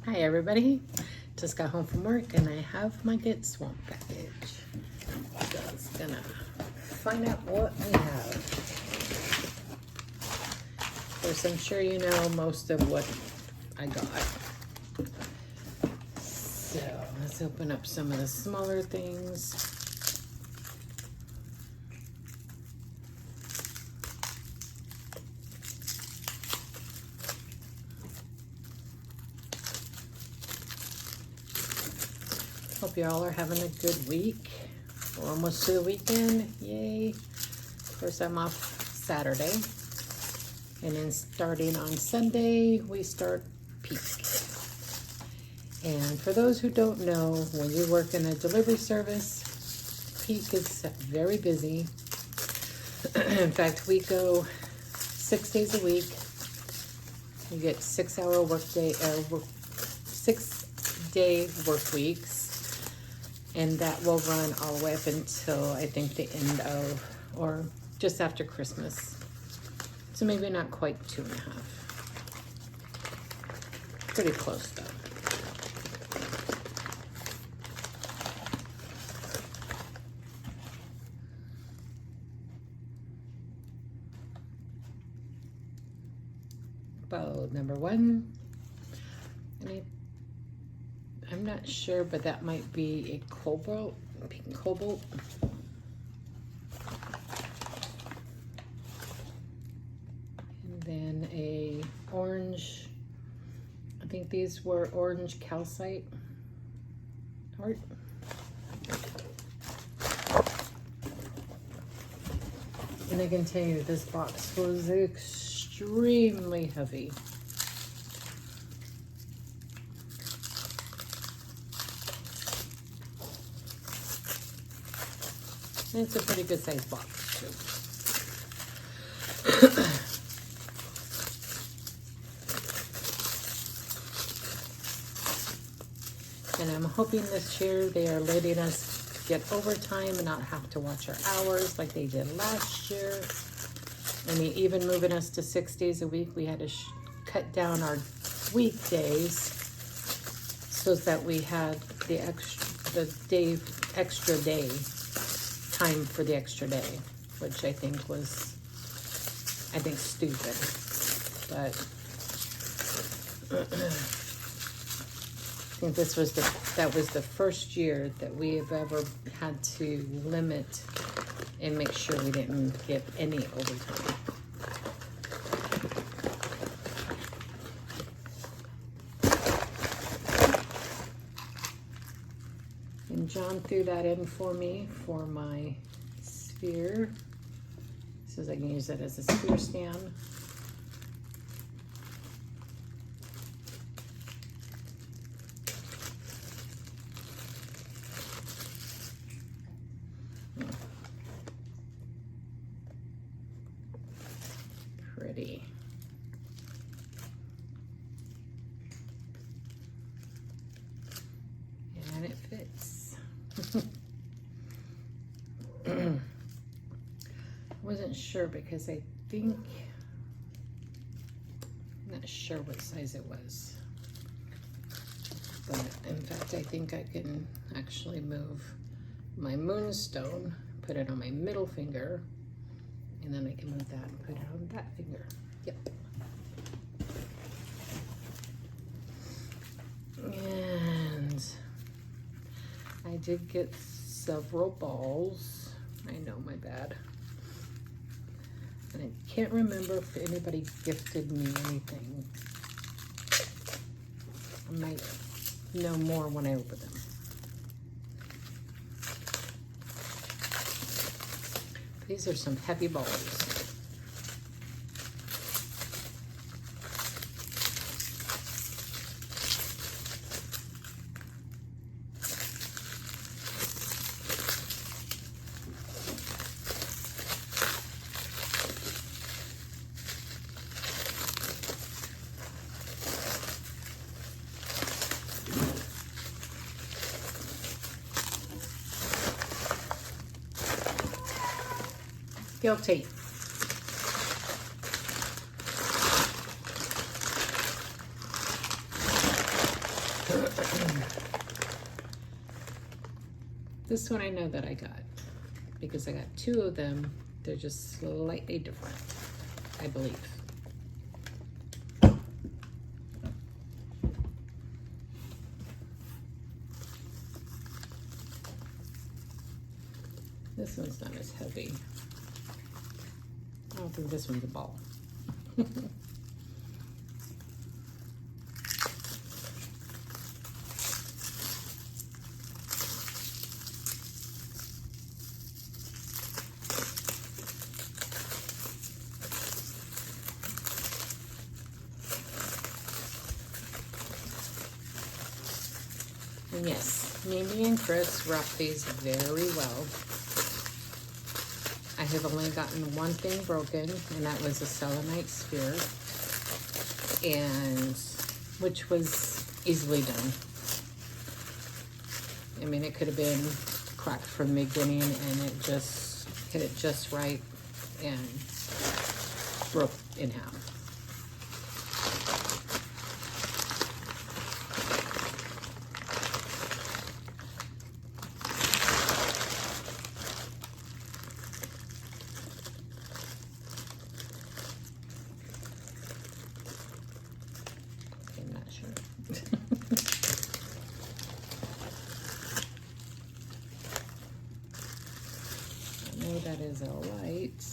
Hi everybody, just got home from work and I have my Get Swamp package. So I was gonna find out what we have. Of course, I'm sure you know most of what I got. So let's open up some of the smaller things. Hope you all are having a good week. We're almost to the weekend, yay. Of course, I'm off Saturday. And then starting on Sunday, we start peak. And for those who don't know, when you work in a delivery service, peak is very busy. In fact, we go 6 days a week. You get 6-hour workday, 6-day work weeks. And that will run all the way up until I think the end of, or just after Christmas. So maybe not quite 2.5. Pretty close though. Bow number 1. I'm not sure, but that might be a cobalt, pink cobalt. And then a orange, I think these were orange calcite heart. And I can tell you this box was extremely heavy. And it's a pretty good sized box too. And I'm hoping this year they are letting us get overtime and not have to watch our hours like they did last year. I mean, even moving us to 6 days a week, we had to cut down our weekdays so that we had the extra day time for the extra day, which I think was, stupid, but I think that was the first year that we have ever had to limit and make sure we didn't get any overtime. And John threw that in for me for my sphere. Says I can use that as a sphere stand. Pretty. And it fits. Wasn't sure because I think, I'm not sure what size it was. But in fact, I think I can actually move my moonstone, put it on my middle finger, and then I can move that and put it on that finger. Yep. And I did get several balls. I know, my bad. And I can't remember if anybody gifted me anything. I might know more when I open them. These are some heavy balls. Guilty. This one I know that I got because I got two of them. They're just slightly different, I believe. This one's not as heavy. I don't think this one's a ball. And yes, Mimi and Chris wrapped these very well. I have only gotten one thing broken, and that was a selenite sphere, and which was easily done. I mean, it could have been cracked from the beginning, and it just hit it just right and broke in half. I'm not sure. I know that is a light.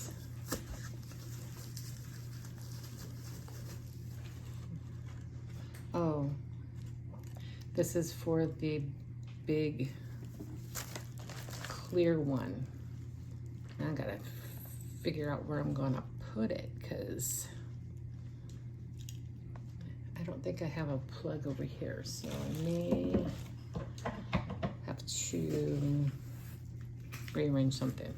Oh, this is for the big clear one. I gotta figure out where I'm gonna put it because I don't think I have a plug over here, so I may have to rearrange something.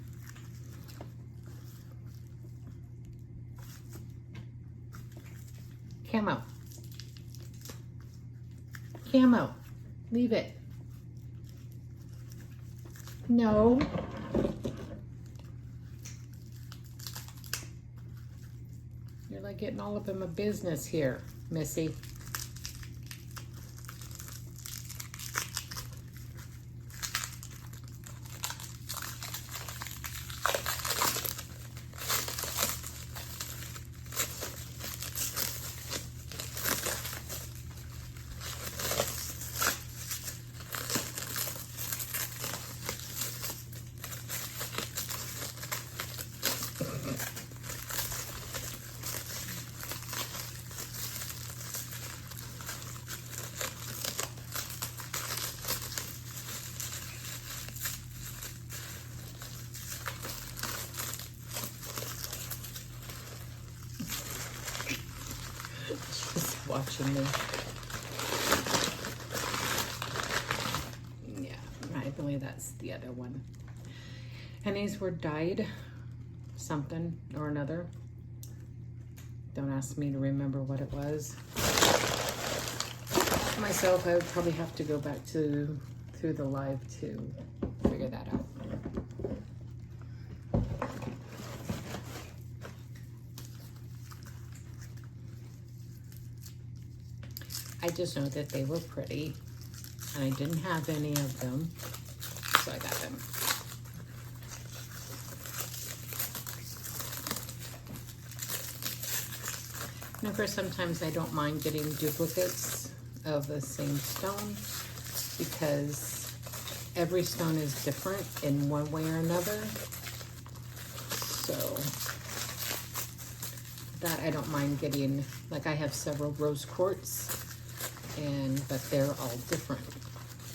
Camo. Camo. Leave it. No. You're like getting all up in my business here, Missy. Just watching me. Yeah, I believe that's the other one. And these were dyed something or another. Don't ask me to remember what it was. Myself, I would probably have to go back through the live to figure that out. I just know that they were pretty, and I didn't have any of them, so I got them. And of course, sometimes I don't mind getting duplicates of the same stone because every stone is different in one way or another. So that I don't mind getting, like I have several rose quartz, but they're all different.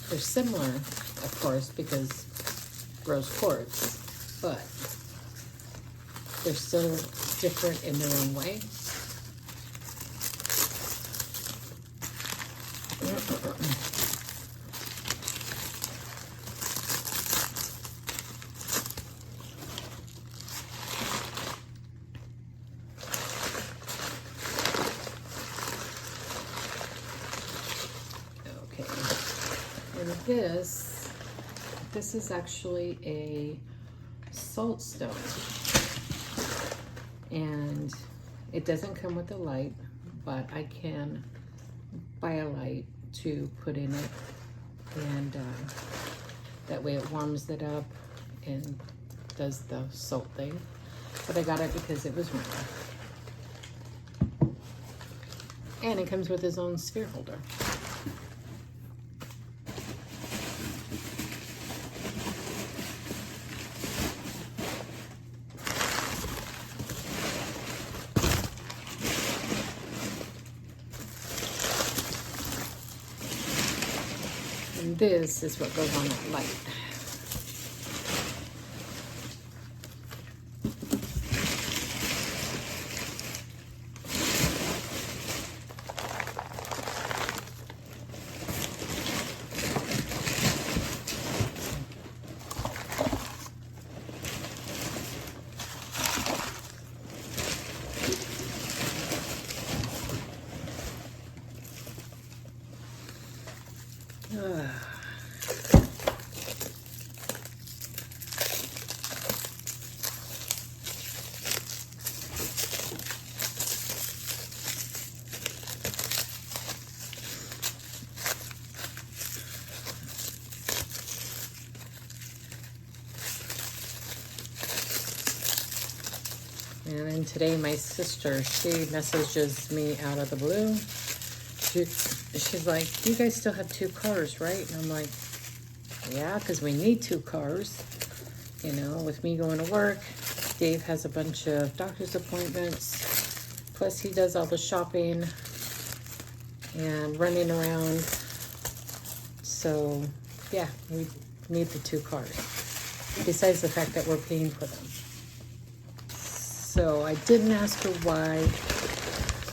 They're similar, of course, because rose quartz, but they're still different in their own way. This is actually a salt stone, and it doesn't come with a light, but I can buy a light to put in it, and that way it warms it up and does the soap thing. But I got it because it was winter. And it comes with his own sphere holder. And this is what goes on that light. And then today my sister, she messages me out of the blue. She's like, you guys still have 2 cars, right? And I'm like, yeah, because we need 2 cars. You know, with me going to work, Dave has a bunch of doctor's appointments. Plus he does all the shopping and running around. So yeah, we need the 2 cars. Besides the fact that we're paying for them. So I didn't ask her why,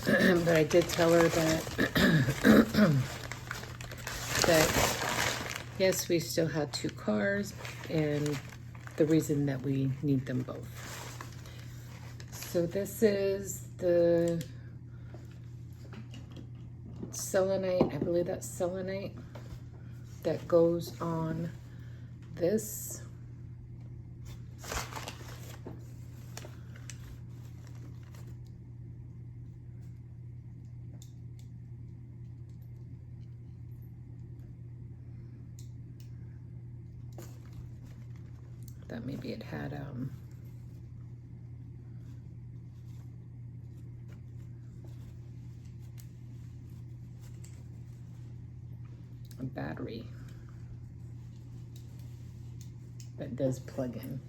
but I did tell her that yes, we still have 2 cars, and the reason that we need them both. So this is the selenite, I believe that's selenite, that goes on this. That maybe it had a battery that does plug in.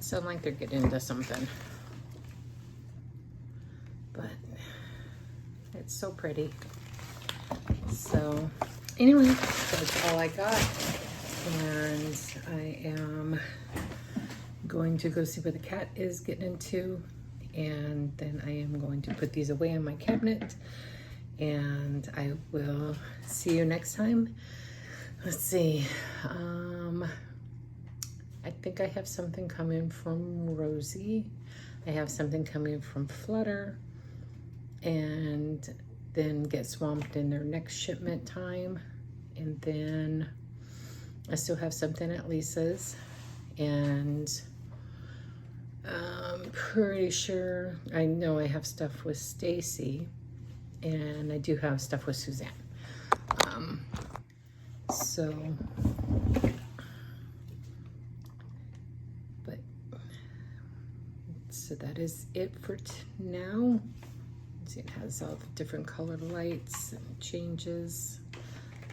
Sound like they're getting into something, but it's so pretty. So anyway, that's all I got, and I am going to go see what the cat is getting into, and then I am going to put these away in my cabinet, and I will see you next time. Let's see, I think I have something coming from Rosie. I have something coming from Flutter, and then get swamped in their next shipment time. And then I still have something at Lisa's, and I'm pretty sure, I know I have stuff with Stacy, and I do have stuff with Suzanne. So, So that is it for now. See, it has all the different colored lights and changes.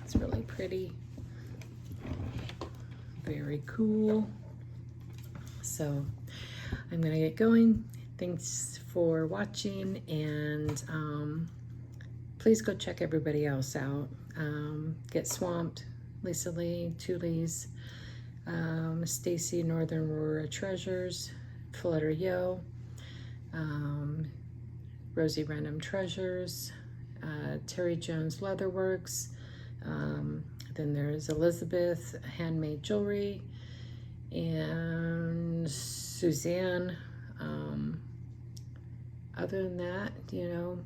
It's really pretty. Very cool. So I'm gonna get going. Thanks for watching, and please go check everybody else out. Get Swamped, Lisa Lee, Tulies, Stacy, Northern Aurora Treasures, Flutter Yo, Rosie Random Treasures, Terry Jones Leatherworks, then there's Elizabeth Handmade Jewelry, and Suzanne. Other than that, you know,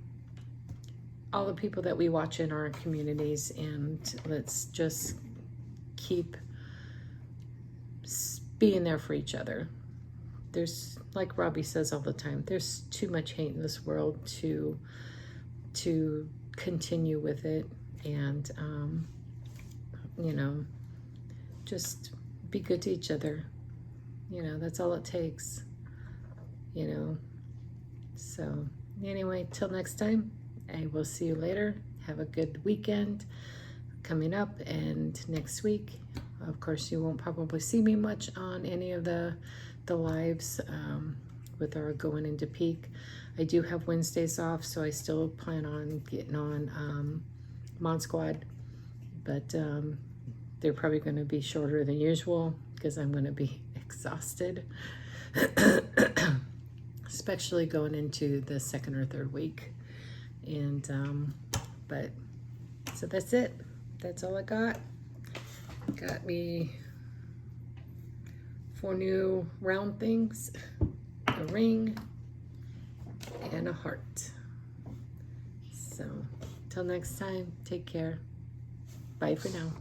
all the people that we watch in our communities, and let's just keep being there for each other. There's, like Robbie says all the time, there's too much hate in this world to continue with it, and you know, just be good to each other. You know, that's all it takes, you know. So anyway, till next time, I will see you later. Have a good weekend coming up, and next week, of course, you won't probably see me much on any of the lives with our going into peak. I do have Wednesdays off, so I still plan on getting on Mod Squad, but they're probably going to be shorter than usual because I'm going to be exhausted, especially going into the second or third week. And but so that's it. That's all I got. Got me 4 new round things, a ring, and a heart. So till next time, take care. Bye for now.